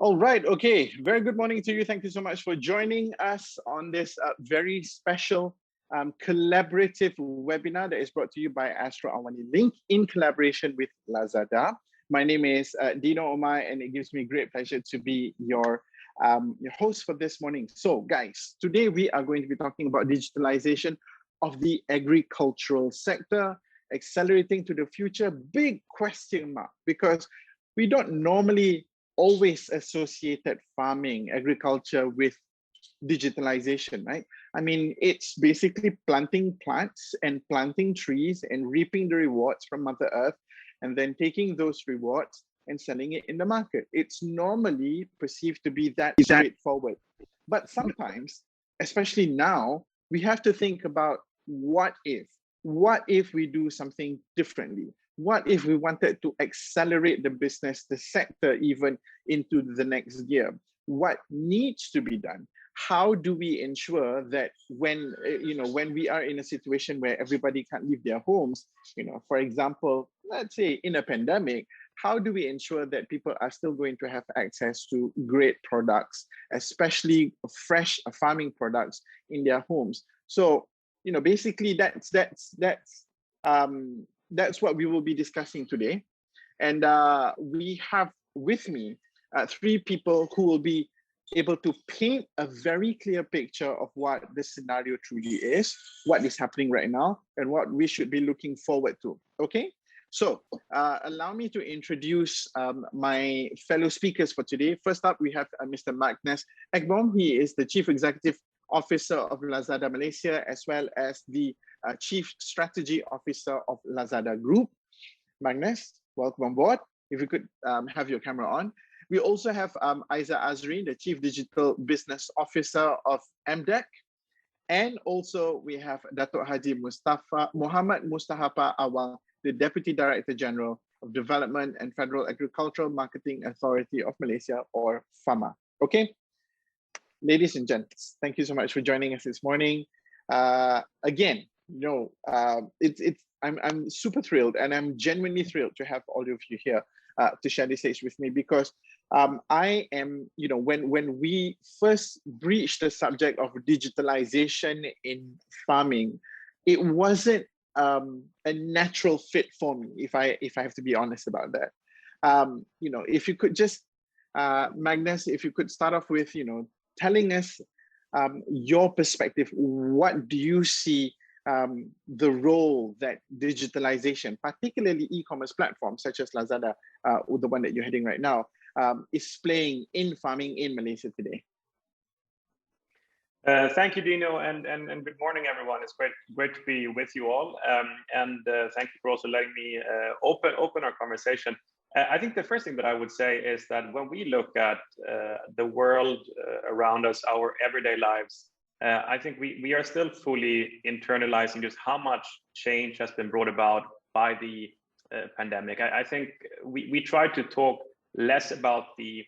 All right. Okay. Very good morning to you. Thank you so much for joining us on this very special collaborative webinar that is brought to you by Astro AWANI LINC in collaboration with Lazada. My name is Dino Omar, and it gives me great pleasure to be your host for this morning. So, guys, today we are going to be talking about digitalization of the agricultural sector, accelerating to the future. Big question mark, because we don't normally always associated farming, agriculture with digitalization, right? I mean, it's basically planting plants and planting trees and reaping the rewards from Mother Earth, and then taking those rewards and selling it in the market. It's normally perceived to be that straightforward. But sometimes, especially now, we have to think about what if we do something differently? What if we wanted to accelerate the business, the sector, even into the next year? What needs to be done? How do we ensure that when we are in a situation where everybody can't leave their homes, for example, let's say in a pandemic, how do we ensure that people are still going to have access to great products, especially fresh farming products in their homes? So, basically that's what we will be discussing today. And we have with me three people who will be able to paint a very clear picture of what this scenario truly is, what is happening right now, and what we should be looking forward to. Okay, so allow me to introduce my fellow speakers for today. First up, we have Mr. Magnus Ekbom. He is the Chief Executive Officer of Lazada Malaysia, as well as the Chief Strategy Officer of Lazada Group. Magnus, welcome on board. If you could have your camera on. We also have Aiza Azrin, the Chief Digital Business Officer of Mdec. And also we have Datuk Haji Muhammad Mustafa Awal, the Deputy Director General of Development and Federal Agricultural Marketing Authority of Malaysia, or FAMA. Okay. Ladies and gents, thank you so much for joining us this morning. Again, I'm super thrilled, and I'm genuinely thrilled to have all of you here to share this stage with me, because I am, when we first breached the subject of digitalization in farming, it wasn't a natural fit for me, if I have to be honest about that. If you could just, Magnus, if you could start off with, telling us your perspective. What do you see the role that digitalization, particularly e-commerce platforms such as Lazada, the one that you're heading right now, is playing in farming in Malaysia today? Thank you, Dino, and good morning, everyone. It's great to be with you all, and thank you for also letting me open our conversation. I think the first thing that I would say is that when we look at the world around us, our everyday lives, I think we are still fully internalizing just how much change has been brought about by the pandemic. I think we try to talk less about the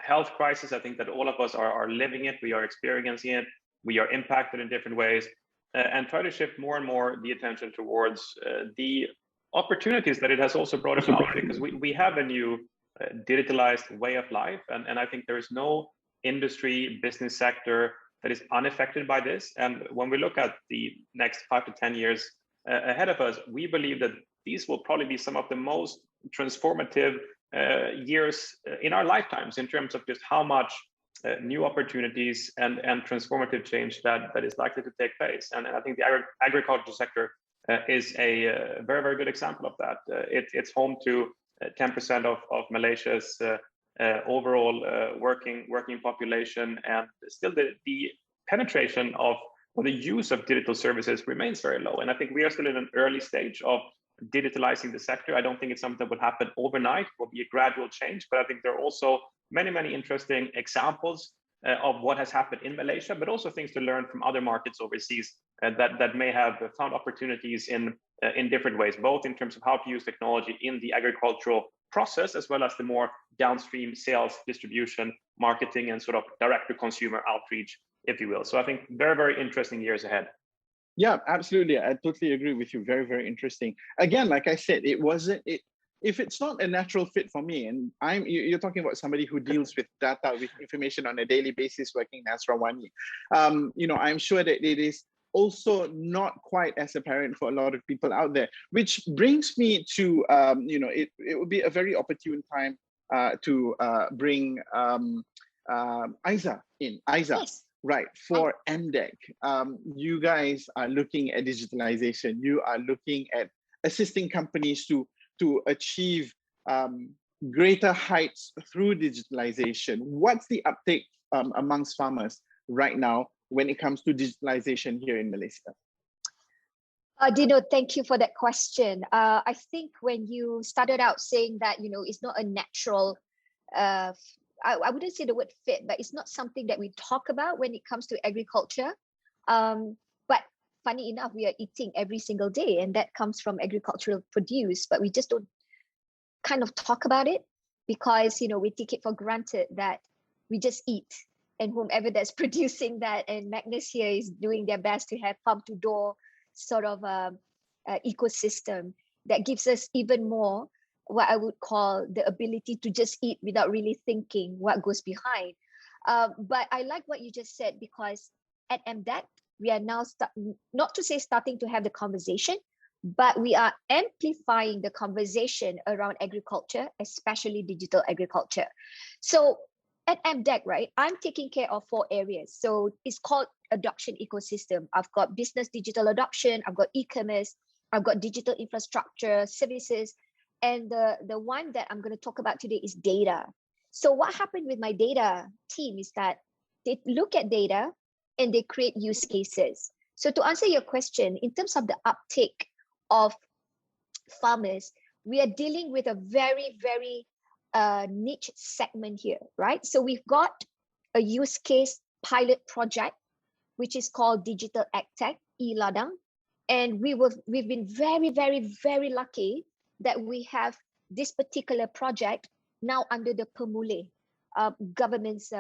health crisis. I think that all of us are living it, we are experiencing it, we are impacted in different ways, and try to shift more and more the attention towards the opportunities that it has also brought about, because we have a new digitalized way of life, and I think there is no industry, business sector that is unaffected by this. And when we look at the next 5 to 10 years ahead of us, we believe that these will probably be some of the most transformative years in our lifetimes, in terms of just how much new opportunities and transformative change that is likely to take place. And I think the agricultural sector is a very, very good example of that. It's home to 10% of Malaysia's overall working population, and still the penetration of, or the use of digital services remains very low. And I think we are still in an early stage of digitalizing the sector. I don't think it's something that will happen overnight. It will be a gradual change, but I think there are also many, many interesting examples of what has happened in Malaysia, but also things to learn from other markets overseas that may have found opportunities in different ways, both in terms of how to use technology in the agricultural process, as well as the more downstream sales, distribution, marketing, and sort of direct to consumer outreach, if you will. So I think very, very interesting years ahead. Yeah, absolutely. I totally agree with you. Very, very interesting. Again, like I said, it wasn't if it's not a natural fit for me, and you're talking about somebody who deals with data, with information on a daily basis, working as AWANI, I'm sure that it is also not quite as apparent for a lot of people out there, which brings me to, it would be a very opportune time to bring Aiza in. Aiza, Yes. right, for Mdec, you guys are looking at digitalization. You are looking at assisting companies to achieve greater heights through digitalization. What's the uptake amongst farmers right now when it comes to digitalization here in Malaysia? Dino, thank you for that question. I think when you started out saying that, it's not a natural, I wouldn't say the word fit, but it's not something that we talk about when it comes to agriculture. But funny enough, we are eating every single day, and that comes from agricultural produce, but we just don't kind of talk about it because, we take it for granted that we just eat, and whomever that's producing that, and Magnus here is doing their best to have farm to door sort of ecosystem that gives us even more what I would call the ability to just eat without really thinking what goes behind. But I like what you just said, because at Mdec, we are now, not to say starting to have the conversation, but we are amplifying the conversation around agriculture, especially digital agriculture. So at Mdec, right, I'm taking care of 4 areas. So it's called adoption ecosystem. I've got business digital adoption, I've got e-commerce, I've got digital infrastructure, services, and the one that I'm going to talk about today is data. So what happened with my data team is that they look at data and they create use cases. So to answer your question, in terms of the uptake of farmers, we are dealing with a very, very niche segment here, right? So we've got a use case pilot project, which is called Digital AgTech, e-Ladang. And we've been very, very, very lucky that we have this particular project now under the Pemule government's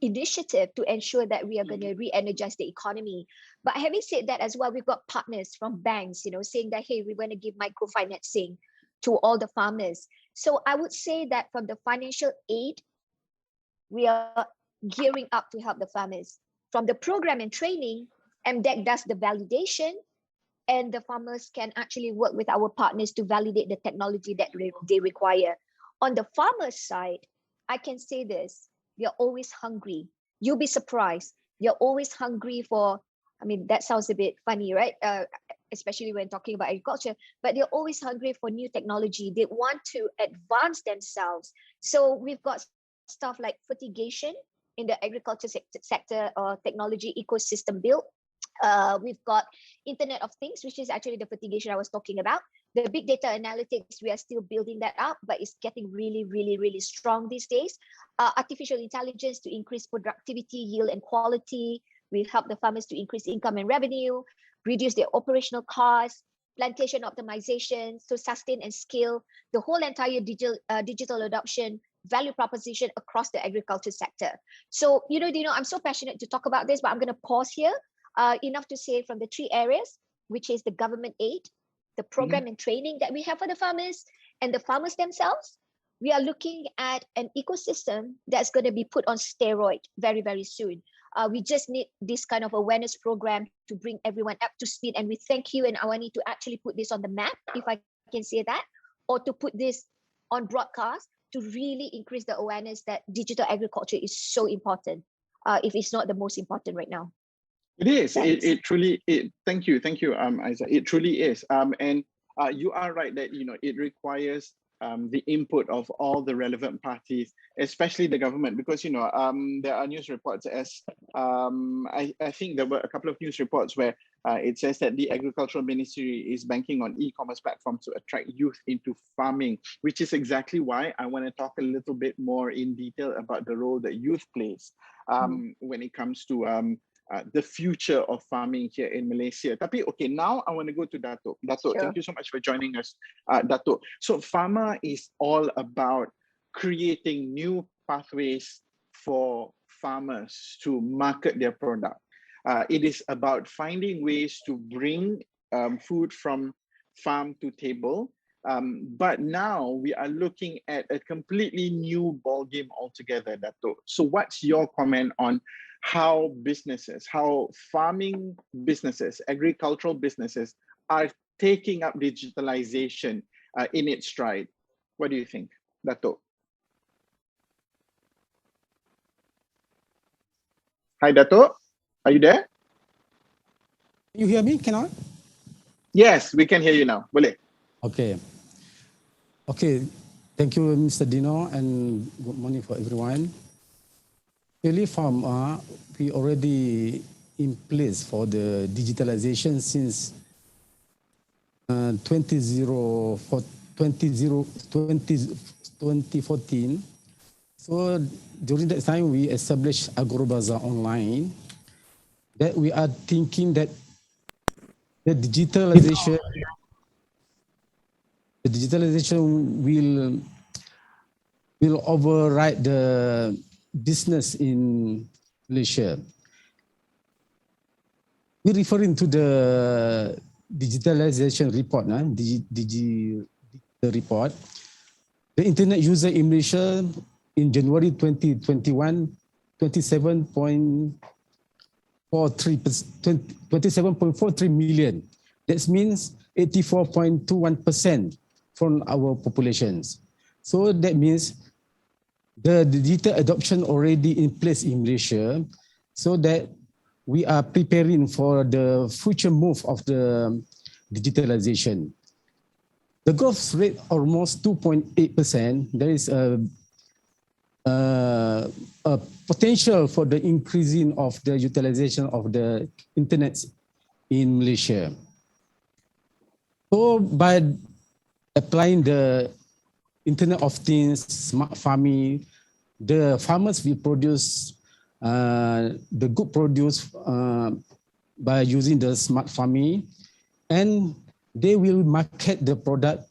initiative to ensure that we are going to re-energize the economy. But having said that as well, we've got partners from banks, saying that, hey, we're going to give microfinancing to all the farmers. So I would say that from the financial aid, we are gearing up to help the farmers. From the program and training, Mdec does the validation, and the farmers can actually work with our partners to validate the technology that they require. On the farmer side, I can say this, we are always hungry. You'll be surprised. You're always hungry for, that sounds a bit funny, right? Especially when talking about agriculture, but they're always hungry for new technology. They want to advance themselves. So we've got stuff like fertigation in the agriculture sector or technology ecosystem built. We've got Internet of Things, which is actually the fertigation I was talking about. The big data analytics, we are still building that up, but it's getting really, really, really strong these days. Artificial intelligence to increase productivity, yield, and quality. We help the farmers to increase income and revenue, reduce their operational costs, plantation optimization, to sustain and scale the whole entire digital adoption value proposition across the agriculture sector. So, Dino, I'm so passionate to talk about this, but I'm going to pause here. Enough to say from the 3 areas, which is the government aid, the program and training that we have for the farmers, and the farmers themselves. We are looking at an ecosystem that's going to be put on steroid very, very soon. We just need this kind of awareness program to bring everyone up to speed. And we thank you and AWANI to actually put this on the map, if I can say that, or to put this on broadcast to really increase the awareness that digital agriculture is so important, if it's not the most important right now. It is. It truly. Thank you, Aiza. It truly is. And you are right that it requires the input of all the relevant parties, especially the government, because there are news reports as I think there were a couple of news reports where it says that the Agricultural Ministry is banking on e-commerce platforms to attract youth into farming, which is exactly why I want to talk a little bit more in detail about the role that youth plays when it comes to the future of farming here in Malaysia. Tapi, okay, now I want to go to Dato. Dato, sure. Thank you so much for joining us, Dato. So Pharma is all about creating new pathways for farmers to market their product. It is about finding ways to bring food from farm to table But now we are looking at a completely new ballgame altogether, Dato. So what's your comment on how businesses, how farming businesses, agricultural businesses are taking up digitalization in its stride? What do you think, Dato? Hi, Dato. Are you there? You hear me? Can I? Yes, we can hear you now. Boleh. Okay. Okay. Thank you, Mr. Dino, and good morning for everyone. Really, we already in place for the digitalization since 2014. So during that time, we established AgroBazaar online. That we are thinking that the digitalization will override the business in Malaysia. We're referring to the digitalization report, the report. The internet user in Malaysia in January 2021, 27.43 million. That means 84.21% from our populations. So that means the digital adoption already in place in Malaysia, so that we are preparing for the future move of the digitalization. The growth rate almost 2.8%. There is a potential for the increasing of the utilization of the internet in Malaysia. So by applying the Internet of Things, smart farming, the farmers will produce the good produce by using the smart farming, and they will market the product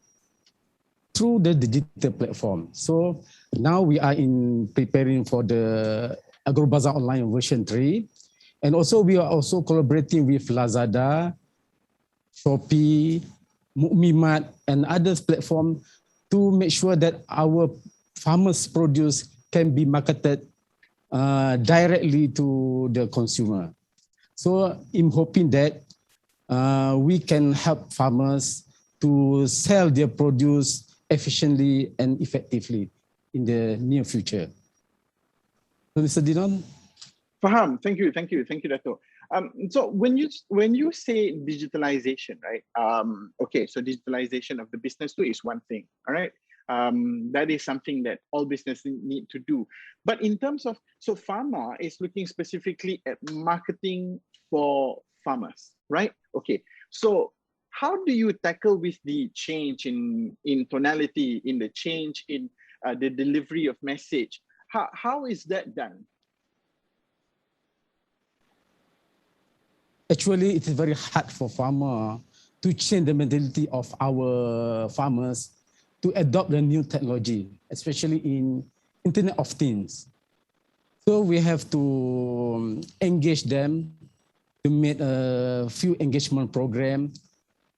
through the digital platform. So now we are in preparing for the AgroBazaar online version 3. And also we are also collaborating with Lazada, Shopee, Mukmimat, and others platform to make sure that our farmers' produce can be marketed directly to the consumer. So I'm hoping that we can help farmers to sell their produce efficiently and effectively in the near future. So, Mr. Dinon? Faham, thank you, Dato. So when you say digitalization, right? Okay, so digitalization of the business too is one thing, all right? That is something that all businesses need to do. But in terms of, so pharma is looking specifically at marketing for farmers, right? Okay, so how do you tackle with the change in tonality, in the change in the delivery of message? How is that done? Actually, it is very hard for farmer to change the mentality of our farmers to adopt the new technology, especially in Internet of Things. So we have to engage them to make a few engagement programs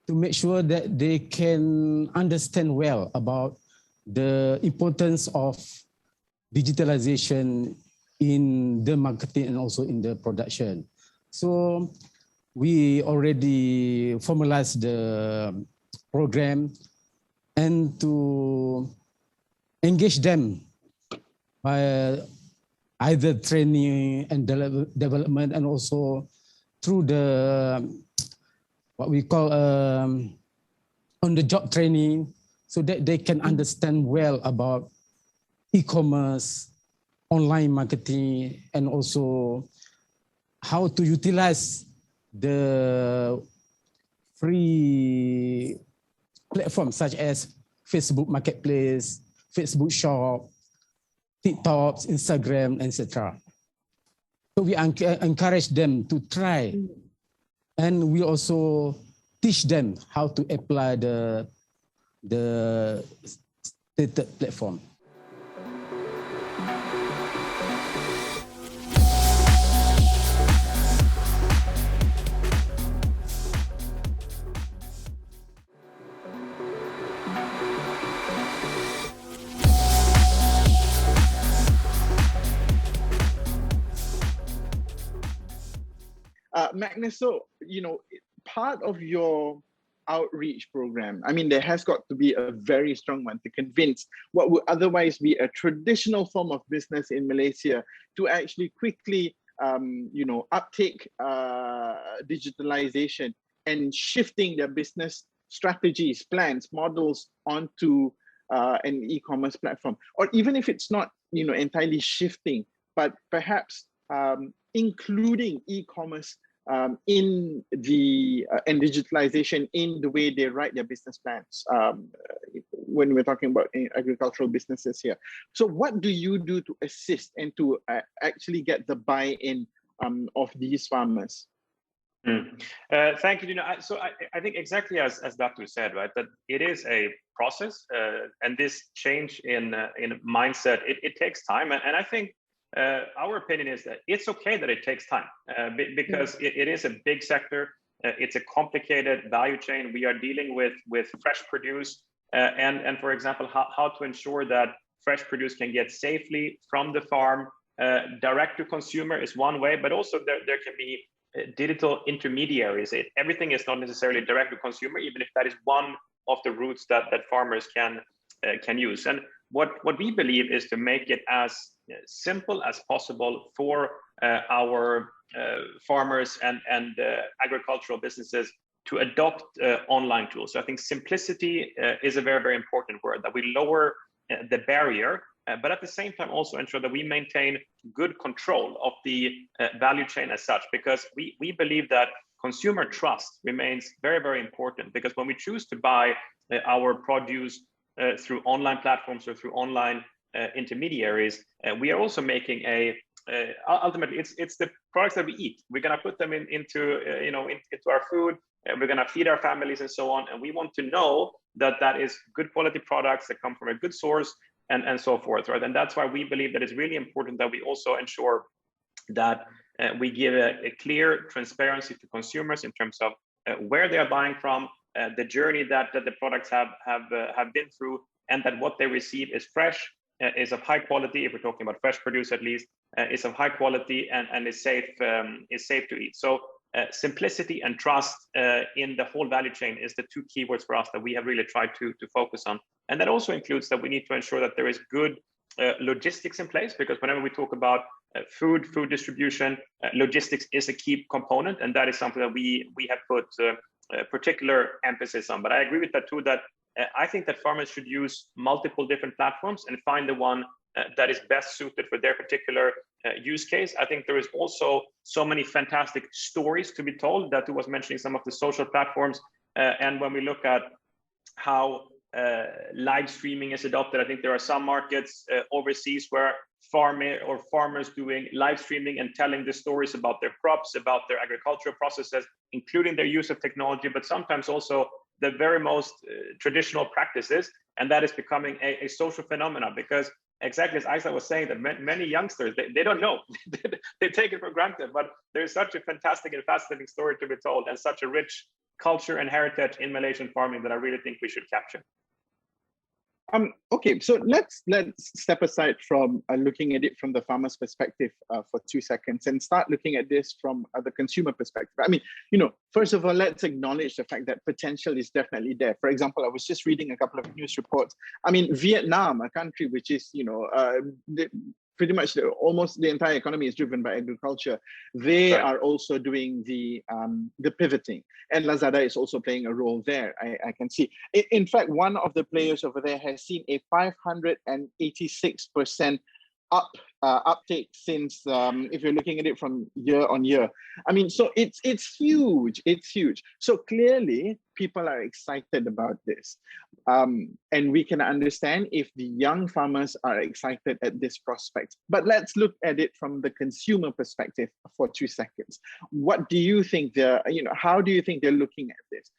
to make sure that they can understand well about the importance of digitalization in the marketing and also in the production. So we already formalized the program and to engage them by either training and development, and also through the what we call on-the-job training, so that they can understand well about e-commerce, online marketing, and also how to utilize the free platforms such as Facebook Marketplace, Facebook Shop, TikTok, Instagram, etc. So we encourage them to try, and we also teach them how to apply the stated platform. Magnus, so, part of your outreach program, I mean, there has got to be a very strong one to convince what would otherwise be a traditional form of business in Malaysia to actually quickly, uptake digitalization and shifting their business strategies, plans, models onto an e-commerce platform, or even if it's not, entirely shifting, but perhaps including e-commerce in the and digitalization in the way they write their business plans when we're talking about agricultural businesses here. So what do you do to assist and to actually get the buy-in of these farmers? Thank you, Dino. So I think exactly as Dr. said, right, that it is a process, and this change in mindset, it takes time, and I think our opinion is that it's okay that it takes time because it is a big sector. It's a complicated value chain. We are dealing with fresh produce, and for example, how to ensure that fresh produce can get safely from the farm direct to consumer is one way, but also there can be digital intermediaries. Everything is not necessarily direct to consumer, even if that is one of the routes that farmers can use. And what we believe is to make it as simple as possible for our farmers and agricultural businesses to adopt online tools. So I think simplicity is a very, very important word, that we lower the barrier, but at the same time also ensure that we maintain good control of the value chain as such, because we believe that consumer trust remains very, very important, because when we choose to buy our produce through online platforms or through online intermediaries, we are also making ultimately it's the products that we eat. We're going to put them into our food, and we're going to feed our families and so on, and we want to know that is good quality products that come from a good source and so forth, right? And that's why we believe that it's really important that we also ensure that we give a clear transparency to consumers in terms of where they are buying from, the journey that the products have been through, and that what they receive is fresh, is of high quality. If we're talking about fresh produce, at least, is of high quality and is safe to eat. So simplicity and trust in the whole value chain is the two keywords for us that we have really tried to focus on. And that also includes that we need to ensure that there is good logistics in place, because whenever we talk about food distribution, logistics is a key component, and that is something that we have put particular emphasis on. But I agree with that too, that I think that farmers should use multiple different platforms and find the one that is best suited for their particular use case. I think there is also so many fantastic stories to be told. That was mentioning some of the social platforms, and when we look at how live streaming is adopted, I think there are some markets overseas where farmers doing live streaming and telling the stories about their crops, about their agricultural processes, including their use of technology, but sometimes also the very most traditional practices. And that is becoming a social phenomenon, because exactly as Isa was saying, that many youngsters, they don't know. They take it for granted, but there's such a fantastic and fascinating story to be told, and such a rich culture and heritage in Malaysian farming that I really think we should capture. Okay, so let's step aside from looking at it from the farmer's perspective for 2 seconds and start looking at this from the consumer perspective. I mean, first of all, let's acknowledge the fact that potential is definitely there. For example, I was just reading a couple of news reports. I mean, Vietnam, a country which is, pretty much almost the entire economy is driven by agriculture. They are also doing the pivoting, and Lazada is also playing a role there. I can see. In fact, one of the players over there has seen a 586% uptake since, if you're looking at it from year on year. I mean, so it's huge. It's huge. So clearly, people are excited about this, and we can understand if the young farmers are excited at this prospect. But let's look at it from the consumer perspective for 2 seconds. What do you think how do you think they're looking at this?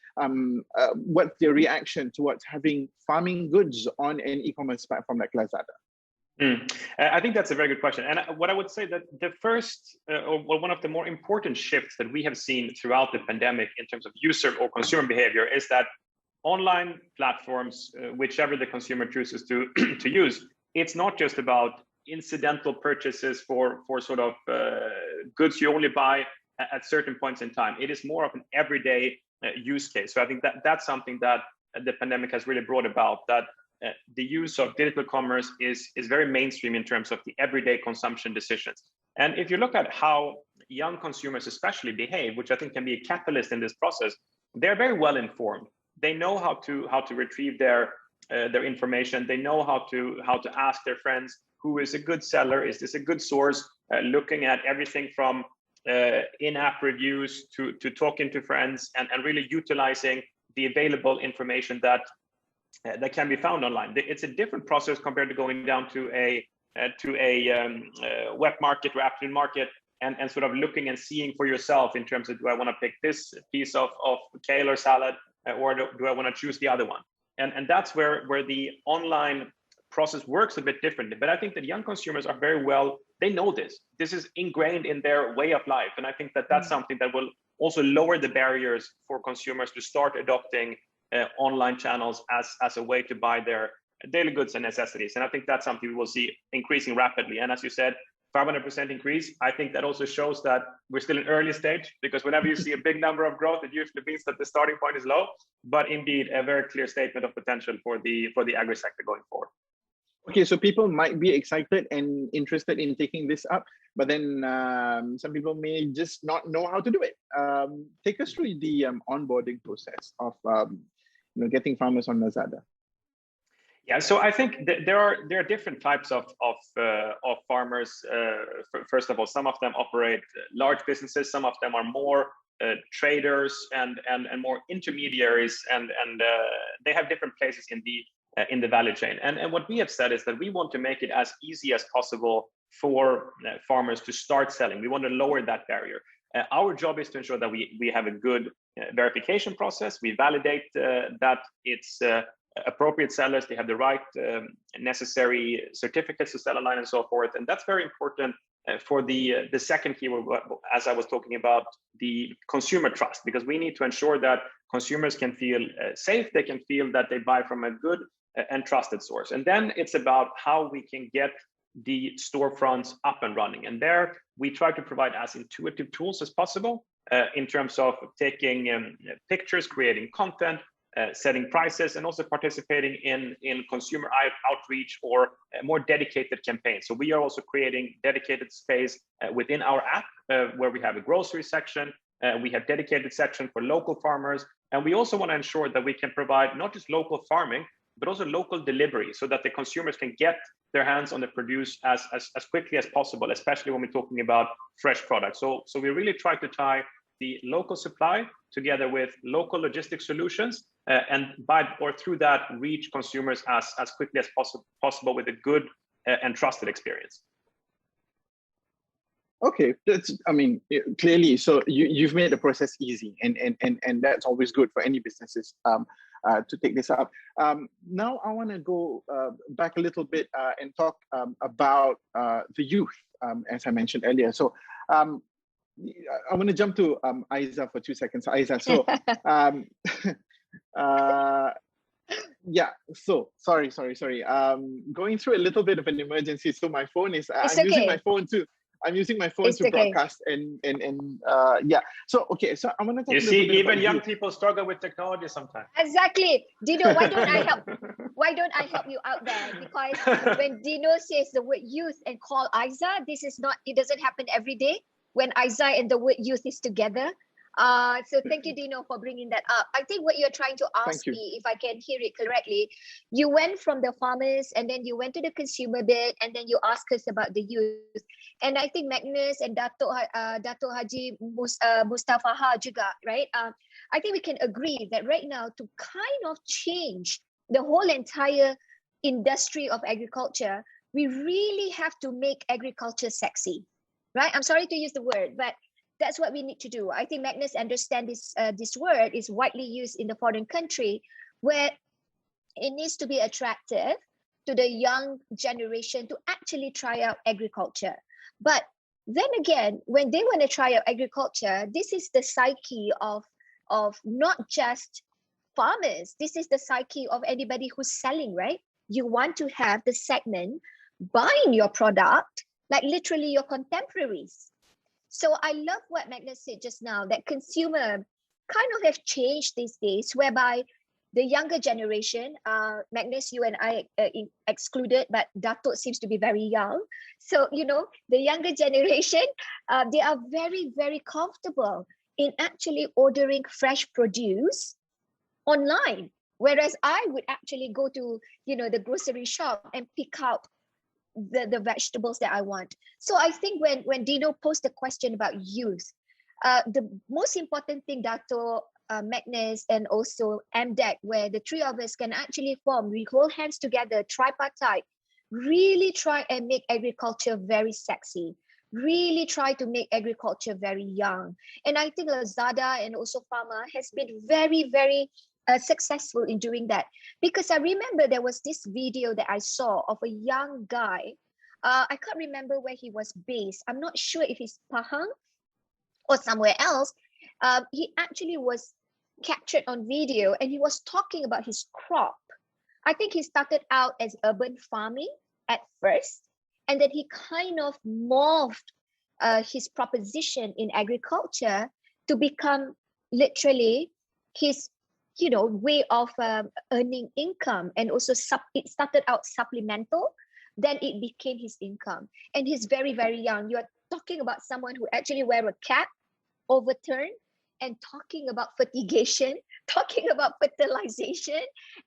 What's their reaction towards having farming goods on an e-commerce platform like Lazada? I think that's a very good question. And what I would say that the first, or one of the more important shifts that we have seen throughout the pandemic in terms of user or consumer behavior is that online platforms, whichever the consumer chooses to use, it's not just about incidental purchases for sort of goods you only buy at certain points in time. It is more of an everyday use case. So I think that that's something that the pandemic has really brought about, that the use of digital commerce is very mainstream in terms of the everyday consumption decisions. And if you look at how young consumers especially behave, which I think can be a catalyst in this process, they're very well informed. They know how to retrieve their information. They know how to ask their friends, who is a good seller? Is this a good source? Looking at everything from in-app reviews to talking to friends, and really utilizing the available information that can be found online. It's a different process compared to going down to a wet market or afternoon market and sort of looking and seeing for yourself in terms of, do I want to pick this piece of kale or salad, or do I want to choose the other one? And that's where the online process works a bit differently. But I think that young consumers are very well, they know this. This is ingrained in their way of life. And I think that that's something that will also lower the barriers for consumers to start adopting online channels as a way to buy their daily goods and necessities. And I think that's something we will see increasing rapidly. And as you said, 500% increase, I think that also shows that we're still in early stage, because whenever you see a big number of growth, it usually means that the starting point is low, but indeed a very clear statement of potential for the agri sector going forward. Okay, so people might be excited and interested in taking this up, but then some people may just not know how to do it. Take us through the onboarding process of getting farmers on Lazada. Yeah, so I think there are different types of farmers. First of all, some of them operate large businesses. Some of them are more traders and more intermediaries, and they have different places in the value chain. And what we have said is that we want to make it as easy as possible for farmers to start selling. We want to lower that barrier. Our job is to ensure that we have a good verification process. We validate that it's appropriate sellers, they have the right necessary certificates to sell online and so forth. And that's very important for the second keyword, as I was talking about, the consumer trust, because we need to ensure that consumers can feel safe, they can feel that they buy from a good and trusted source. And then it's about how we can get the storefronts up and running. And there we try to provide as intuitive tools as possible in terms of taking pictures, creating content, setting prices, and also participating in consumer outreach or more dedicated campaigns. So we are also creating dedicated space within our app where we have a grocery section. We have dedicated section for local farmers. And we also want to ensure that we can provide not just local farming, but also local delivery, so that the consumers can get their hands on the produce as quickly as possible, especially when we're talking about fresh products. So we really try to tie the local supply together with local logistic solutions, and through that reach consumers as quickly as possible with a good and trusted experience. Okay, clearly, so you've made the process easy, and that's always good for any businesses to take this up. Now I want to go back a little bit and talk about the youth, as I mentioned earlier. So I want to jump to Aiza for 2 seconds. Aiza, so yeah, so sorry. Going through a little bit of an emergency, so my phone is using my phone too. I'm using my phone to broadcast and yeah. So okay, so I'm gonna talk. You see, even young people struggle with technology sometimes. Exactly, Dino. Why don't I help? Why don't I help you out there? Because when Dino says the word youth and call Aiza, this is not. It doesn't happen every day when Aiza and the word youth is together. So thank you, Dino, for bringing that up. I think what you're trying to ask me, if I can hear it correctly, you went from the farmers and then you went to the consumer bit and then you asked us about the youth. And I think Magnus and Dato Haji Mustafa juga, right? I think we can agree that right now to kind of change the whole entire industry of agriculture, we really have to make agriculture sexy, right? I'm sorry to use the word, but that's what we need to do. I think Magnus understands this word is widely used in the foreign country, where it needs to be attractive to the young generation to actually try out agriculture. But then again, when they want to try out agriculture, this is the psyche of not just farmers. This is the psyche of anybody who's selling, right? You want to have the segment buying your product, like literally your contemporaries. So I love what Magnus said just now, that consumer kind of have changed these days, whereby the younger generation, Magnus, you and I excluded, but Datuk seems to be very young. So, you know, the younger generation, they are very, very comfortable in actually ordering fresh produce online. Whereas I would actually go to, you know, the grocery shop and pick out the vegetables that I want. So I think when Dino posed the question about youth, the most important thing, Dato, Magnus, and also Mdec, where the three of us can actually form, we hold hands together, tripartite, really try and make agriculture very sexy, really try to make agriculture very young. And I think Lazada and also Pharma has been very, very successful in doing that. Because I remember there was this video that I saw of a young guy. I can't remember where he was based. I'm not sure if it's Pahang or somewhere else. He actually was captured on video and he was talking about his crop. I think he started out as urban farming at first, and then he kind of morphed his proposition in agriculture to become literally his, you know, way of earning income. And also it started out supplemental, then it became his income. And he's very, very young. You're talking about someone who actually wear a cap, overturned, and talking about fertigation, talking about fertilization.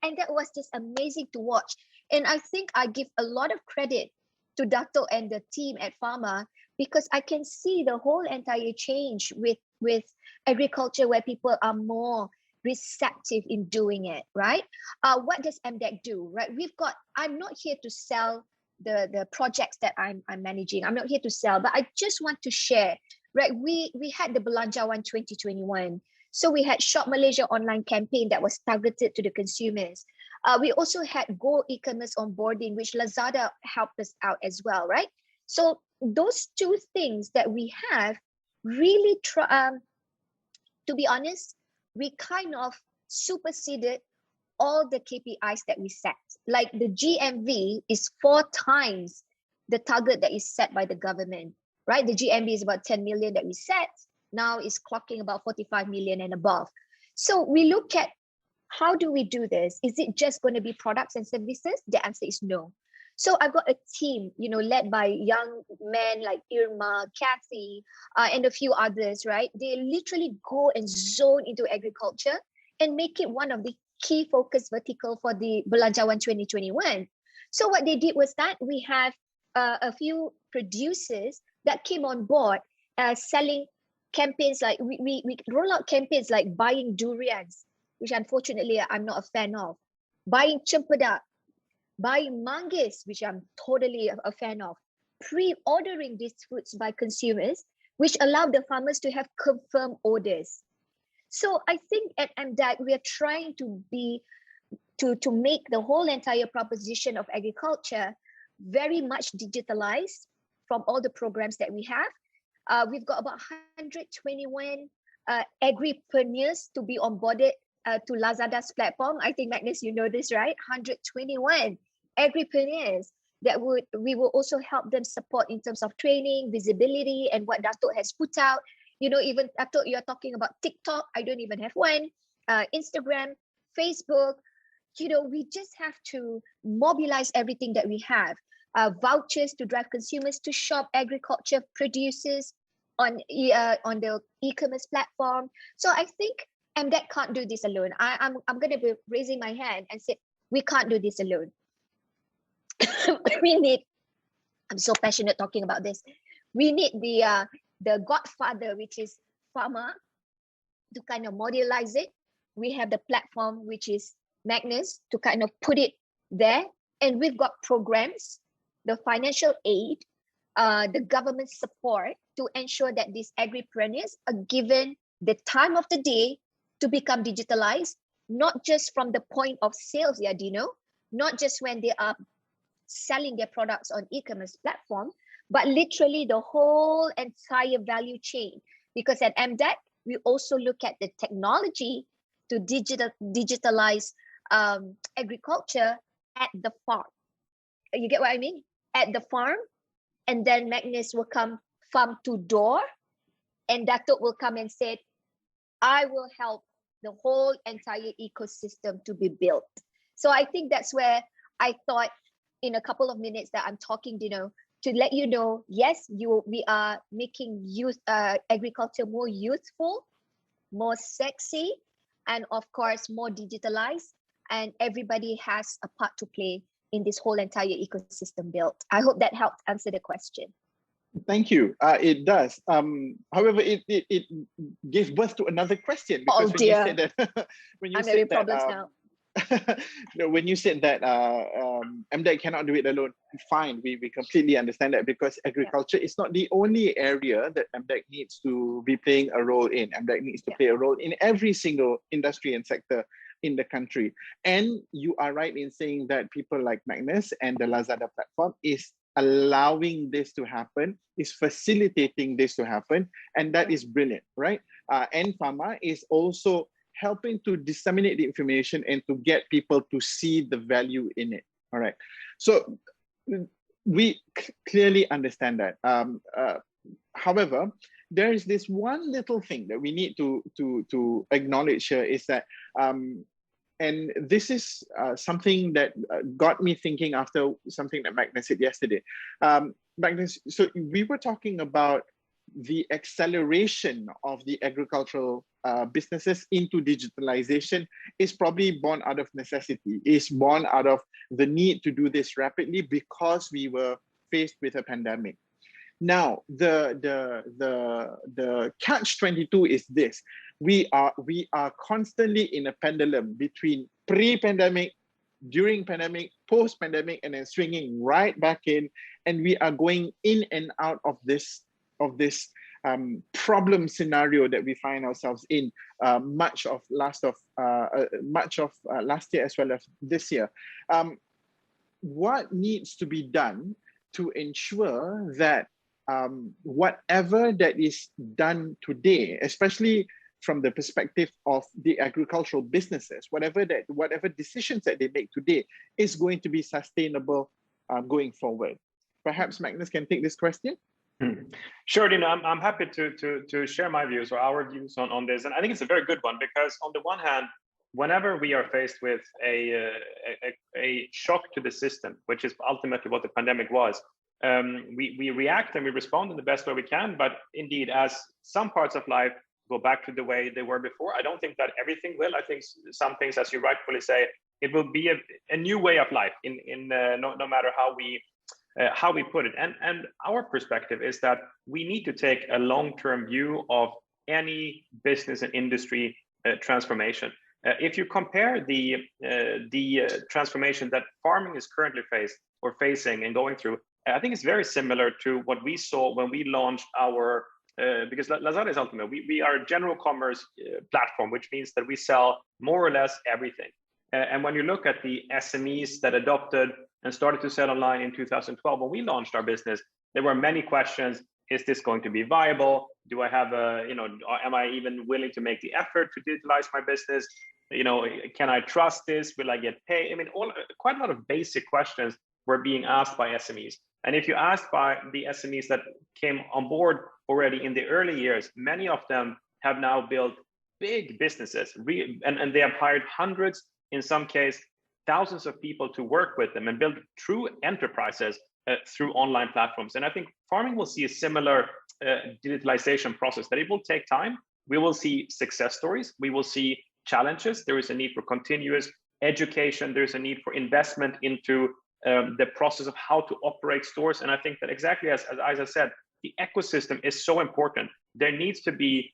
And that was just amazing to watch. And I think I give a lot of credit to Dato and the team at Pharma, because I can see the whole entire change with agriculture, where people are more receptive in doing it, right? What does Mdec do, right? I'm not here to sell the projects that I'm managing. I'm not here to sell, but I just want to share, right? We had the Belanjawan 2021. So we had Shop Malaysia online campaign that was targeted to the consumers. We also had Go e-commerce onboarding, which Lazada helped us out as well, right? So those two things that we have really, to be honest, we kind of superseded all the KPIs that we set. Like the GMV is 4 times the target that is set by the government, right? The GMV is about 10 million that we set. Now is clocking about 45 million and above. So we look at, how do we do this? Is it just going to be products and services? The answer is no. So I've got a team, you know, led by young men like Irma, Kathy, and a few others, right? They literally go and zone into agriculture and make it one of the key focus vertical for the Belanjawan 2021. So what they did was that we have a few producers that came on board selling campaigns, like we roll out campaigns like buying durians, which unfortunately I'm not a fan of, buying cempedak, buying manggis, which I'm totally a fan of, pre-ordering these foods by consumers, which allow the farmers to have confirmed orders. So I think at Mdec, we are trying to make the whole entire proposition of agriculture very much digitalized from all the programs that we have. We've got about 121 agripreneurs to be onboarded to Lazada's platform. I think, Magnus, you know this, right? 121 agripreneurs that we will also help them support in terms of training, visibility, and what Dato has put out. You know, even Dato, you're talking about TikTok. I don't even have one. Instagram, Facebook. You know, we just have to mobilize everything that we have. Vouchers to drive consumers to shop agriculture producers on the e-commerce platform. So I think Mdec can't do this alone. I'm going to be raising my hand and say, we can't do this alone. We need, I'm so passionate talking about this. We need the godfather, which is Pharma, to kind of modelize it. We have the platform, which is Magnus, to kind of put it there. And we've got programs, the financial aid, the government support to ensure that these agripreneurs are given the time of the day to become digitalized, not just from the point of sales, Dino, not just when they are selling their products on e-commerce platform, but literally the whole entire value chain. Because at Mdec, we also look at the technology to digitalize agriculture at the farm. You get what I mean? At the farm, and then Magnus will come farm to door, and Datuk will come and say, I will help the whole entire ecosystem to be built. So I think that's where I thought in a couple of minutes that I'm talking, to let you know, yes, we are making agriculture more youthful, more sexy, and of course, more digitalized. And everybody has a part to play in this whole entire ecosystem built. I hope that helped answer the question. Thank you. It does. However, it gave birth to another question, because when you said that, I'm having problems now. No, when you said that Mdec cannot do it alone, fine, we completely understand that, because agriculture is not the only area that Mdec needs to be playing a role in. Mdec needs to play a role in every single industry and sector in the country. And you are right in saying that people like Magnus and the Lazada platform is allowing this to happen, is facilitating this to happen, and that is brilliant, right? And Pharma is also helping to disseminate the information and to get people to see the value in it. All right. So we clearly understand that. However, there is this one little thing that we need to acknowledge here, is that, and this is something that got me thinking after something that Magnus said yesterday. Magnus, so we were talking about the acceleration of the agricultural businesses into digitalization is probably born out of necessity, is born out of the need to do this rapidly because we were faced with a pandemic. Now, the catch-22 is this: we are constantly in a pendulum between pre-pandemic, during pandemic, post-pandemic, and then swinging right back in, and we are going in and out of this problem scenario that we find ourselves in much of last year as well as this year. What needs to be done to ensure that whatever that is done today, especially from the perspective of the agricultural businesses, whatever decisions that they make today is going to be sustainable going forward? Perhaps Magnus can take this question. Sure, Dino, I'm happy to share my views or our views on this, and I think it's a very good one, because on the one hand, whenever we are faced with a shock to the system, which is ultimately what the pandemic was, we react and we respond in the best way we can. But indeed, as some parts of life go back to the way they were before, I don't think that everything will. I think some things, as you rightfully say, it will be a new way of life no matter how we put it. And our perspective is that we need to take a long-term view of any business and industry transformation. If you compare the transformation that farming is currently facing and going through, I think it's very similar to what we saw when we launched our, because Lazada is ultimately, we are a general commerce platform, which means that we sell more or less everything. And when you look at the SMEs that adopted and started to sell online in 2012, when we launched our business, there were many questions. Is this going to be viable? Do I have am I even willing to make the effort to digitalize my business? Can I trust this? Will I get paid? I mean, quite a lot of basic questions were being asked by SMEs. And if you asked by the SMEs that came on board already in the early years, many of them have now built big businesses, and they have hired hundreds, in some cases, thousands of people to work with them and build true enterprises through online platforms. And I think farming will see a similar digitalization process, that it will take time. We will see success stories. We will see challenges. There is a need for continuous education. There's a need for investment into the process of how to operate stores. And I think that exactly as I said, the ecosystem is so important. There needs to be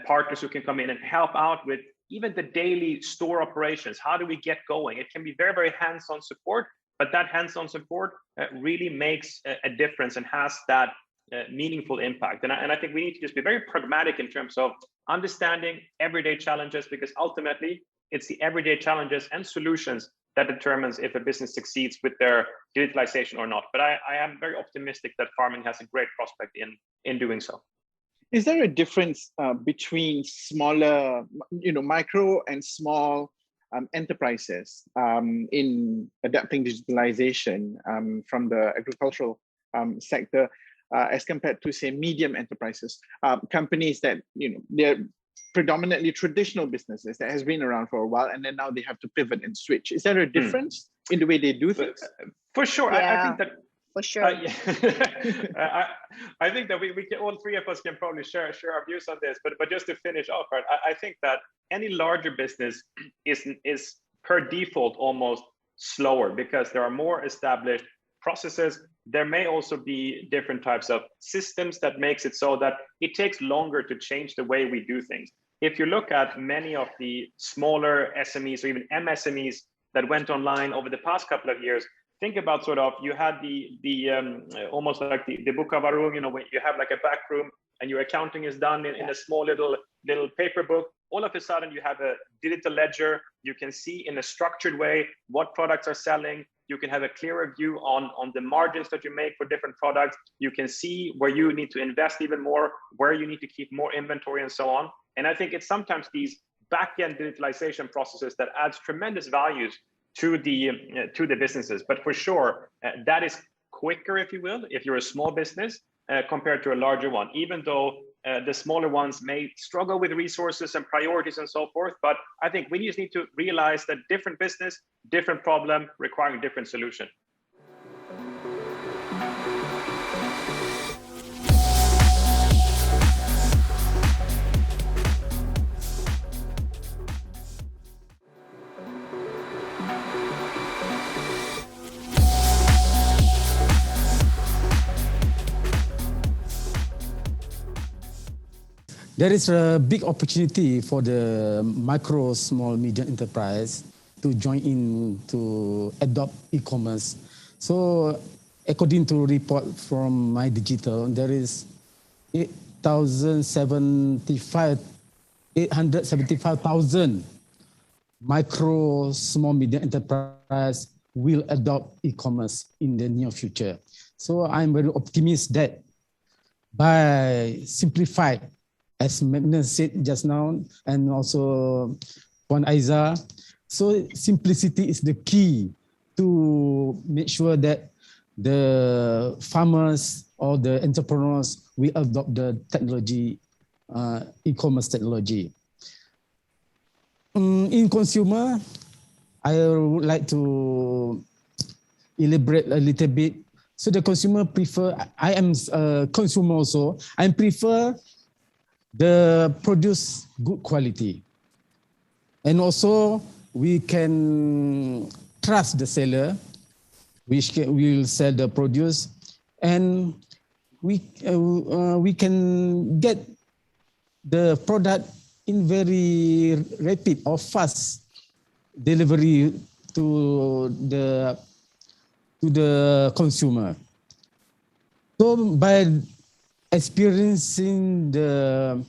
partners who can come in and help out with even the daily store operations. How do we get going? It can be very, very hands-on support, but that hands-on support really makes a difference and has that meaningful impact. And I think we need to just be very pragmatic in terms of understanding everyday challenges, because ultimately it's the everyday challenges and solutions that determines if a business succeeds with their digitalization or not. But I am very optimistic that farming has a great prospect in doing so. Is there a difference between smaller, micro and small enterprises in adapting digitalization from the agricultural sector? as compared to, say, medium enterprises, companies that, they're predominantly traditional businesses that has been around for a while, and then now they have to pivot and switch. Is there a difference in the way they do things? For sure. Yeah, I think that for sure. I think that we can, all three of us can probably share our views on this, but just to finish off, right, I think that any larger business is per default almost slower because there are more established processes. There may also be different types of systems that makes it so that it takes longer to change the way we do things. If you look at many of the smaller SMEs or even MSMEs that went online over the past couple of years, think about sort of, you had the almost like the book of Arun, when you have like a back room and your accounting is done in a small little paper book. All of a sudden you have a digital ledger. You can see in a structured way what products are selling. You can have a clearer view on the margins that you make for different products. You can see where you need to invest even more, where you need to keep more inventory and so on. And I think it's sometimes these back-end digitalization processes that adds tremendous values to the businesses. But for sure, that is quicker, if you will, if you're a small business compared to a larger one, even though the smaller ones may struggle with resources and priorities and so forth. But I think we just need to realize that different business, different problem, requiring different solution. There is a big opportunity for the micro, small, medium enterprise to join in to adopt e-commerce. So according to report from My Digital, there is 875,000 micro, small, medium enterprise will adopt e-commerce in the near future. So I'm very optimistic that by simplified, as Magnus said just now, and also Puan Aiza, so simplicity is the key to make sure that the farmers or the entrepreneurs will adopt the technology, e-commerce technology. In consumer, I would like to elaborate a little bit. So the consumer prefer, I am a consumer also, I prefer the produce good quality. And also we can trust the seller, which will sell the produce, and we can get the product in very rapid or fast delivery to the consumer. So by experiencing the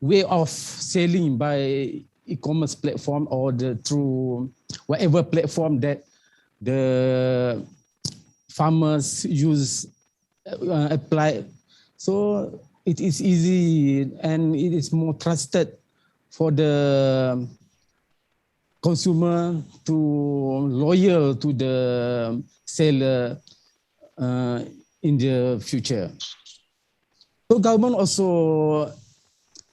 way of selling by e-commerce platform or through whatever platform that the farmers use, apply. So it is easy and it is more trusted for the consumer to loyal to the seller in the future. So government also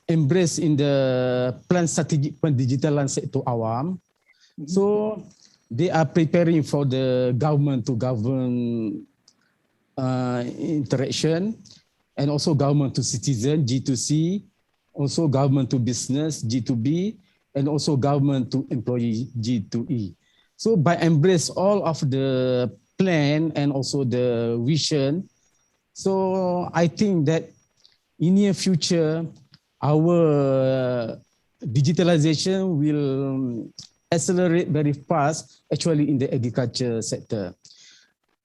embrace in the plan strategic pendigitalan sektor awam. So they are preparing for the government to govern interaction, and also government to citizen, G2C, also government to business, G2B, and also government to employee, G2E. So by embrace all of the plan and also the vision, so I think that in near future, our digitalization will accelerate very fast, actually in the agriculture sector.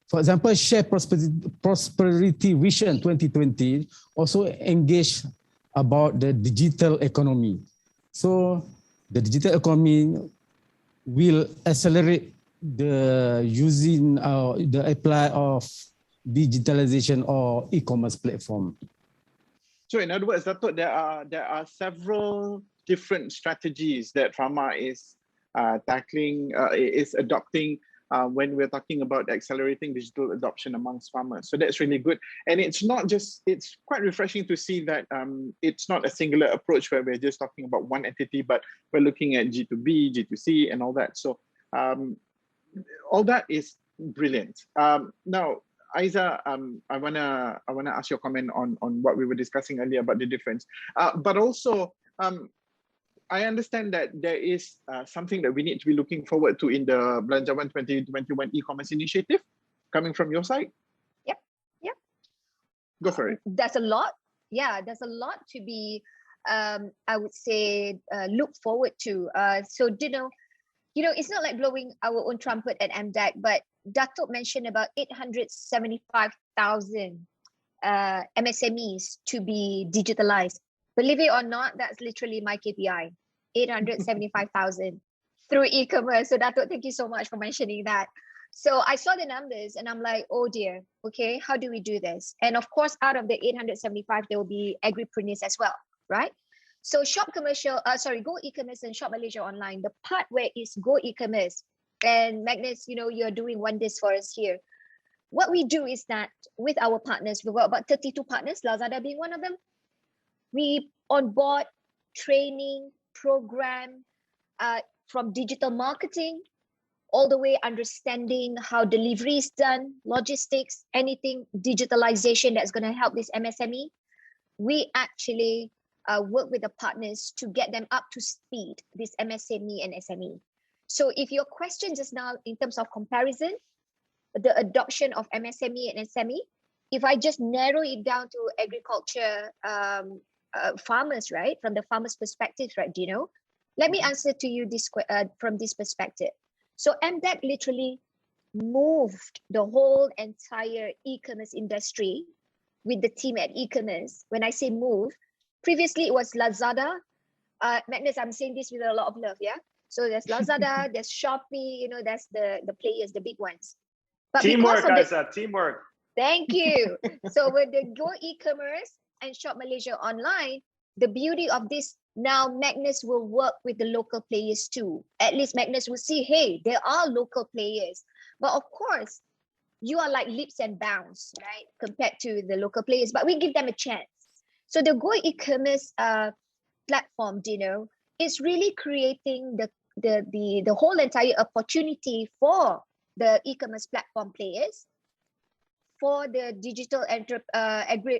For example, Share Prosperity Vision 2020 also engaged about the digital economy. So the digital economy will accelerate the using the apply of digitalization or e-commerce platform. So in other words, Dato', there are several different strategies that Pharma is tackling, is adopting when we're talking about accelerating digital adoption amongst farmers. So that's really good. And it's not just, it's quite refreshing to see that it's not a singular approach where we're just talking about one entity, but we're looking at G2B, G2C, and all that. So all that is brilliant. Now, Aiza, I wanna ask your comment on what we were discussing earlier about the difference, but also I understand that there is something that we need to be looking forward to in the Belanjawan 2021 e-commerce initiative coming from your side. Yep. Go for it. There's a lot. Yeah, there's a lot to be, I would say, look forward to. So, Dino, it's not like blowing our own trumpet at Mdec, but Datuk mentioned about 875,000 MSMEs to be digitalized. Believe it or not, that's literally my KPI, 875,000 through e-commerce. So Datuk, thank you so much for mentioning that. So I saw the numbers and I'm like, oh dear, okay, how do we do this? And of course, out of the 875, there will be agripreneurs as well, right? So Go e-commerce and Shop Malaysia Online, the part where it's Go e-commerce, and Magnus, you're doing wonders for us here. What we do is that with our partners, we've got about 32 partners, Lazada being one of them. We onboard training program from digital marketing all the way understanding how delivery is done, logistics, anything digitalization that's going to help this MSME. We actually work with the partners to get them up to speed, this MSME and SME. So if your question just now in terms of comparison, the adoption of MSME and SME, if I just narrow it down to agriculture farmers, right? From the farmers' perspective, right, Dino? Let me answer to you this from this perspective. So Mdec literally moved the whole entire e-commerce industry with the team at e-commerce. When I say move, previously it was Lazada. Magnus, I'm saying this with a lot of love, yeah? So there's Lazada, there's Shopee, there's the players, the big ones. But teamwork, guys, teamwork. Thank you. So with the Go e-commerce and Shop Malaysia Online, the beauty of this, now Magnus will work with the local players too. At least Magnus will see, hey, there are local players. But of course, you are like leaps and bounds, right? Compared to the local players, but we give them a chance. So the Go e-commerce platform, Dino, is really creating the whole entire opportunity for the e-commerce platform players, for the digital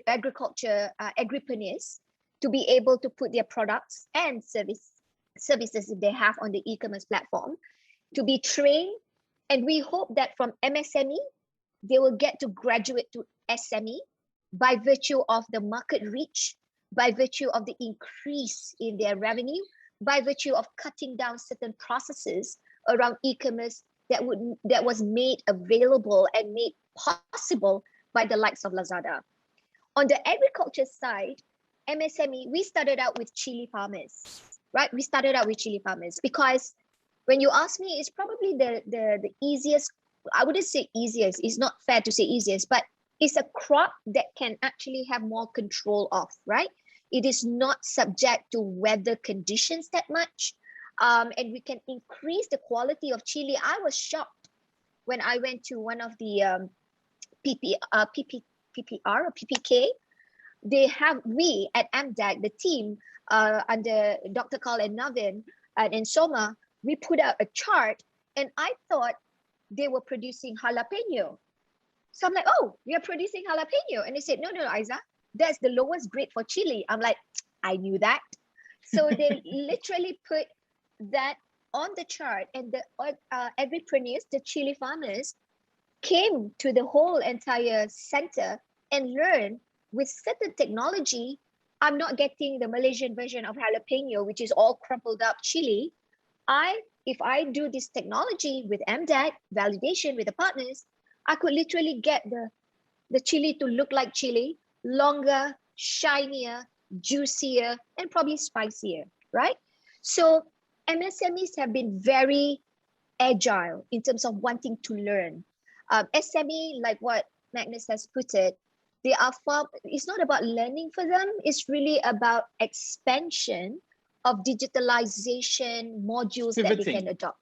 agriculture agripreneurs to be able to put their products and services that they have on the e-commerce platform to be trained. And we hope that from MSME, they will get to graduate to SME by virtue of the market reach, by virtue of the increase in their revenue, by virtue of cutting down certain processes around e-commerce that was made available and made possible by the likes of Lazada. On the agriculture side, MSME, we started out with chili farmers, right? We started out with chili farmers because when you ask me, it's probably the easiest. I wouldn't say easiest. It's not fair to say easiest, but it's a crop that can actually have more control of, right? It is not subject to weather conditions that much. And we can increase the quality of chili. I was shocked when I went to one of the PPR or PPK. We at Mdec, the team under Dr. Carl and Navin and Soma, we put out a chart and I thought they were producing jalapeno. So I'm like, oh, you're producing jalapeno. And they said, no, Aiza, that's the lowest grade for chili. I'm like, I knew that. So they literally put that on the chart, and the agripreneurs, the chili farmers, came to the whole entire center and learned with certain technology. I'm not getting the Malaysian version of jalapeno, which is all crumpled up chili. If I do this technology with Mdec, validation with the partners, I could literally get the chili to look like chili, longer, shinier, juicier, and probably spicier, right? So MSMEs have been very agile in terms of wanting to learn. SME, like what Magnus has put it, it's not about learning for them. It's really about expansion of digitalization modules that they can adopt.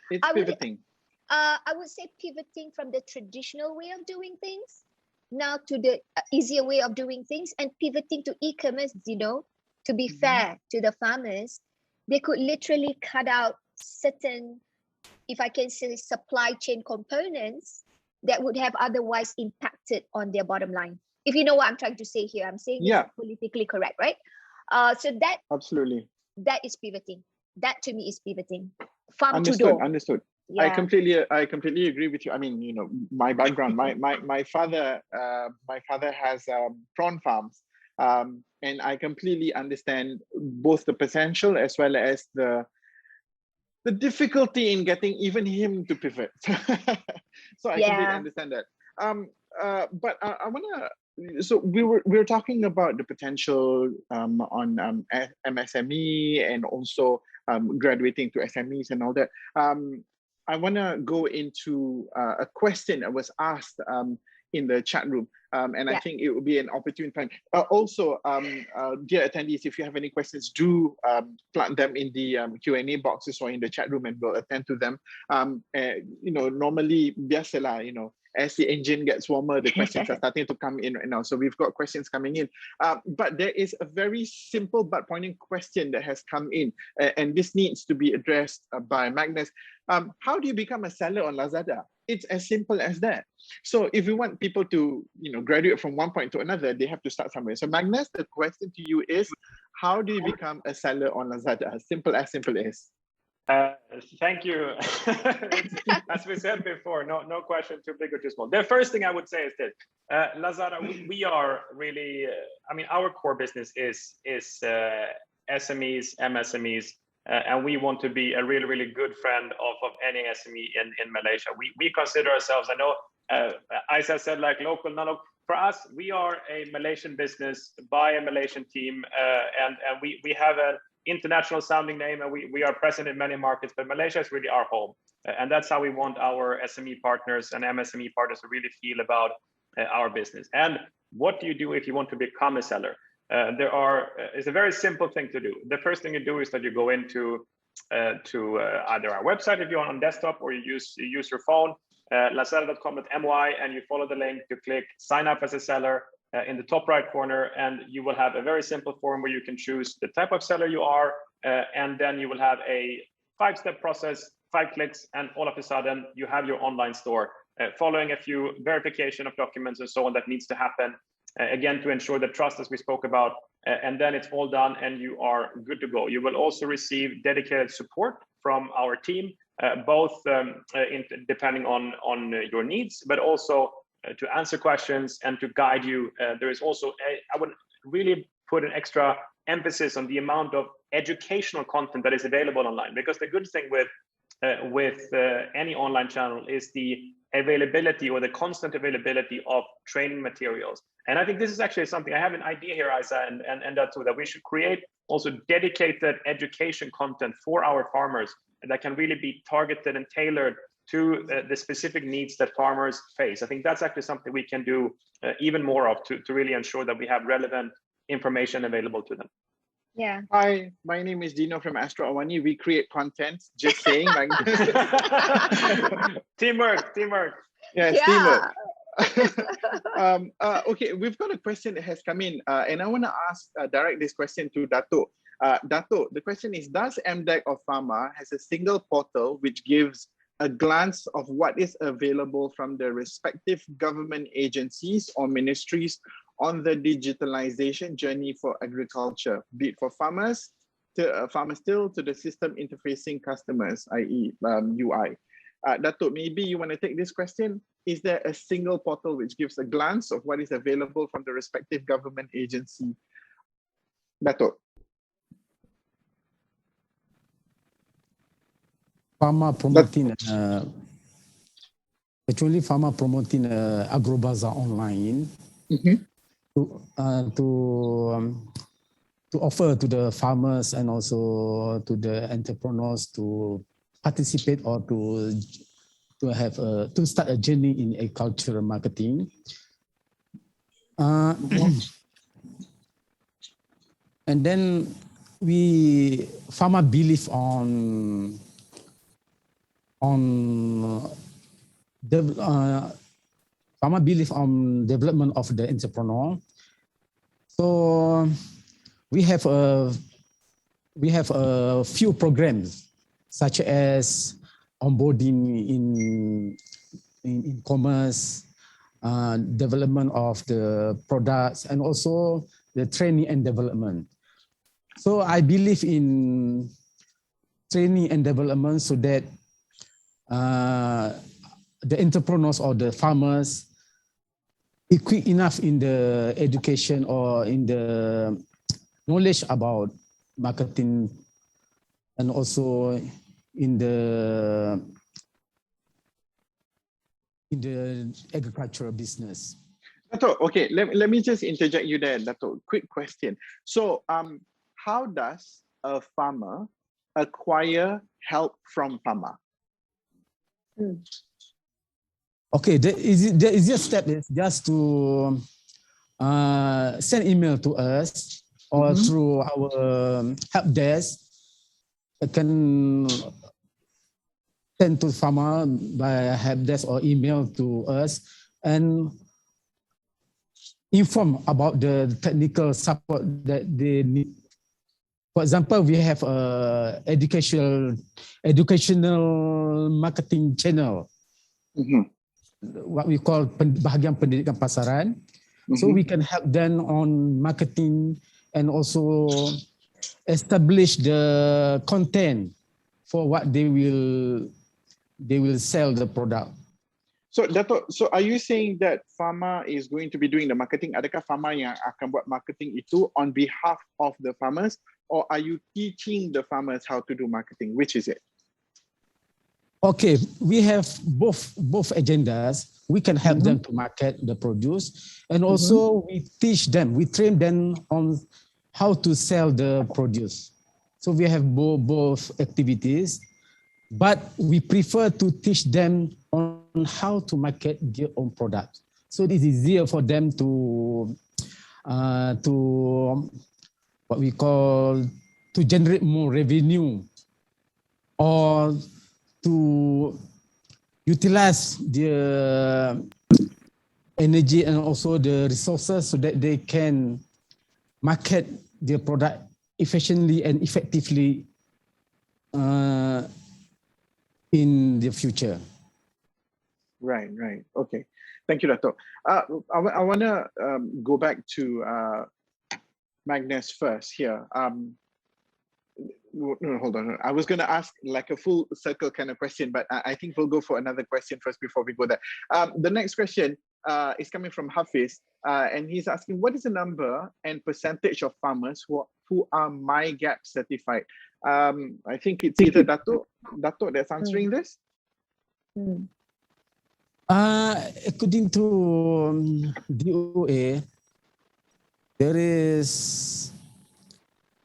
It's pivoting. I would say pivoting from the traditional way of doing things now to the easier way of doing things, and pivoting to e-commerce, to be fair to the farmers, they could literally cut out certain, if I can say, supply chain components that would have otherwise impacted on their bottom line. If you know what I'm trying to say here, I'm saying this is politically correct, right? So that absolutely, that is pivoting. That to me is pivoting. Farm to Understood. door. Understood. Yeah. I completely agree with you. I mean, my background, my father has prawn farms, and I completely understand both the potential as well as the difficulty in getting even him to pivot. So I completely understand that. But I wanna. So we were talking about the potential on MSME and also graduating to SMEs and all that. I want to go into a question that was asked in the chat room, and I think it would be an opportune time. Also, dear attendees, if you have any questions, do plug them in the Q&A boxes or in the chat room, and we'll attend to them. Normally, biasalah, as the engine gets warmer, the questions are starting to come in right now. So we've got questions coming in. But there is a very simple but poignant question that has come in, and this needs to be addressed by Magnus. How do you become a seller on Lazada? It's as simple as that. So if you want people to, graduate from one point to another, they have to start somewhere. So Magnus, the question to you is, how do you become a seller on Lazada? Simple as. Thank you. As we said before, no question too big or too small. The first thing I would say is this: Lazada, we are really, our core business is SMEs, MSMEs, and we want to be a really, really good friend of any SME in Malaysia. We consider ourselves, I know, Isa said like local, not local. For us, we are a Malaysian business by a Malaysian team, and we have an international sounding name, and we are present in many markets, but Malaysia is really our home. And that's how we want our SME partners and MSME partners to really feel about our business. And what do you do if you want to become a seller? It's a very simple thing to do. The first thing you do is that you go into either our website if you're on desktop, or you use your phone, lazada.com.my, and you follow the link to click sign up as a seller in the top right corner, and you will have a very simple form where you can choose the type of seller you are, and then you will have a 5-step process, 5 clicks, and all of a sudden you have your online store, following a few verification of documents and so on that needs to happen, again, to ensure the trust as we spoke about, and then it's all done and you are good to go. You will also receive dedicated support from our team, both depending on your needs, but also to answer questions and to guide you. There is also, I would really put an extra emphasis on the amount of educational content that is available online, because the good thing with any online channel is the availability or the constant availability of training materials. And I think this is actually something, I have an idea here, Isa, and that too, that we should create also dedicated education content for our farmers that can really be targeted and tailored to the specific needs that farmers face. I think that's actually something we can do even more of to really ensure that we have relevant information available to them. Yeah. Hi, my name is Dino from Astro AWANI. We create content, just saying. Teamwork. Yes, teamwork. Okay, we've got a question that has come in, and I want to direct this question to Dato. Dato, the question is, does Mdec or Pharma has a single portal which gives a glance of what is available from the respective government agencies or ministries on the digitalization journey for agriculture, be it for farmers, to the system interfacing customers, i.e. UI. Dato, maybe you want to take this question. Is there a single portal which gives a glance of what is available from the respective government agency? Dato. Pharma promoting, actually Pharma promoting AgroBazaar online to offer to the farmers and also to the entrepreneurs to participate or to start a journey in agricultural marketing. And then Pharma believe on on farmer believe on development of the entrepreneur. So we have a few programs such as onboarding in commerce, development of the products, and also the training and development. So I believe in training and development so that the entrepreneurs or the farmers equipped enough in the education or in the knowledge about marketing and also in the agricultural business. Dato', okay, let me just interject you there, Dato'. Quick question. So how does a farmer acquire help from farmer? Okay, the easiest step is just to send email to us or through our help desk. It can send to farmer by help desk or email to us and inform about the technical support that they need. For example, we have a educational marketing channel. What we call bahagian pendidikan pasaran. So we can help them on marketing and also establish the content for what they will sell the product. So Dato', so are you saying that farmer is going to be doing the marketing? Adakah farmer yang akan buat marketing itu on behalf of the farmers, or are you teaching the farmers how to do marketing? Which is it? Okay, we have both agendas. We can help them to market the produce, and also we teach them, we train them on how to sell the produce. So we have both activities, but we prefer to teach them on how to market their own product. So it is easier for them to what we call to generate more revenue or to utilize their energy and also the resources so that they can market their product efficiently and effectively in the future. Right. Okay. Thank you, Dato'. I want to go back to Magnus first here. No, hold on. I was going to ask like a full circle kind of question, but I think we'll go for another question first before we go there. The next question is coming from Hafiz, and he's asking, what is the number and percentage of farmers who are Mdec certified? I think it's either Dato' that's answering this. According to DOA, there is,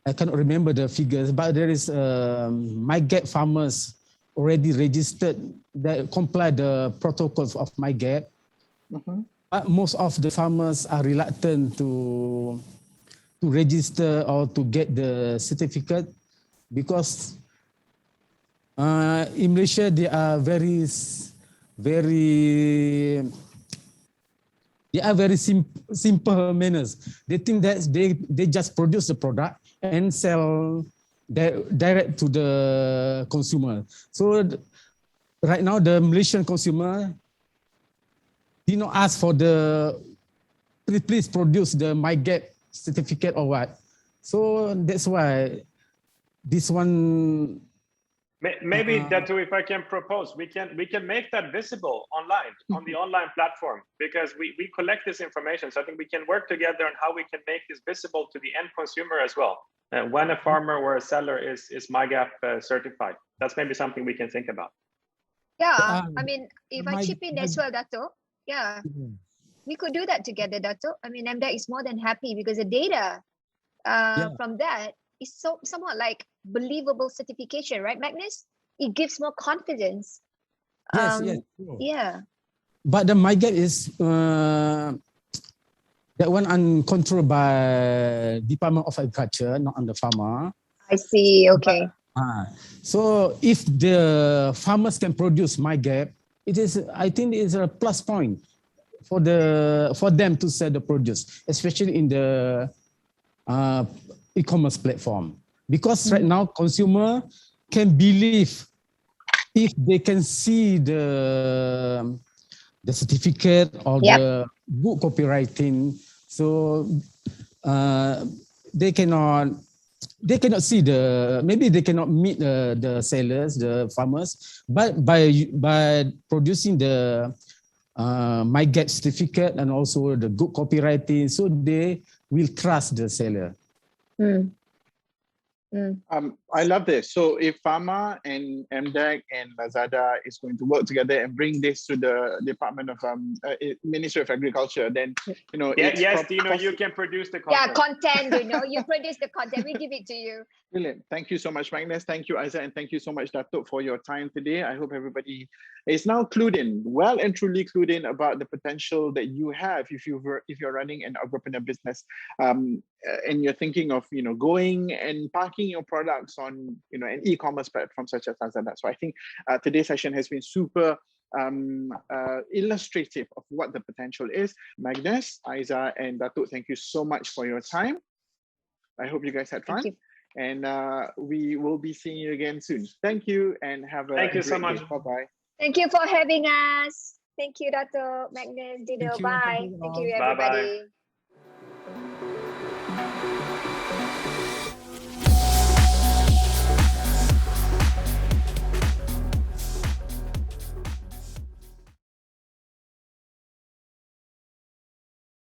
I cannot remember the figures, but there is Mdec farmers already registered that comply the protocols of Mdec. But most of the farmers are reluctant to register or to get the certificate because in Malaysia they are very simple manners. They think that they just produce the product and sell direct to the consumer. So right now the Malaysian consumer did not ask for the please produce the Mdec certificate or what. So that's why this one. Maybe Dato', if I can propose, we can make that visible online on the online platform because we collect this information. So I think we can work together on how we can make this visible to the end consumer as well. When a farmer or a seller is Mdec certified, that's maybe something we can think about. Yeah, I mean, if I chip in as well, Dato', yeah, we could do that together, Dato'. I mean, Mdec is more than happy because the data from that is somewhat like believable certification, right, Magnus? It gives more confidence. Yes, sure. Yeah. But the Mdec is that one controlled by Department of Agriculture, not on the farmer. I see. Okay. So if the farmers can produce Mdec, it is, I think, it's a plus point for them to sell the produce, especially in the e-commerce platform. Because right now consumer can believe if they can see the certificate or the good copywriting. So they cannot see maybe they cannot meet the sellers, the farmers, but by producing the Mdec certificate and also the good copywriting, so they will trust the seller. I love this. So if Pharma and Mdec and Lazada is going to work together and bring this to the Department of Ministry of Agriculture, then yes, Dino, you can produce the content. Yeah, content. You produce the content. We give it to you. Brilliant. Thank you so much, Magnus. Thank you, Isaac, and thank you so much, Datuk, for your time today. I hope everybody is now clued in, well and truly clued in about the potential that you have if you're running an agripreneur business, and you're thinking of going and parking your products on an e-commerce platform such as Lazada. So I think today's session has been super illustrative of what the potential is. Magnus, Isa, and Datuk, thank you so much for your time. I hope you guys had fun. And we will be seeing you again soon. Thank you and have a Thank you so great much. day. Bye-bye. Thank you for having us. Thank you, Dato', Magnus, Dino. Bye. Thank you, everybody. Bye-bye.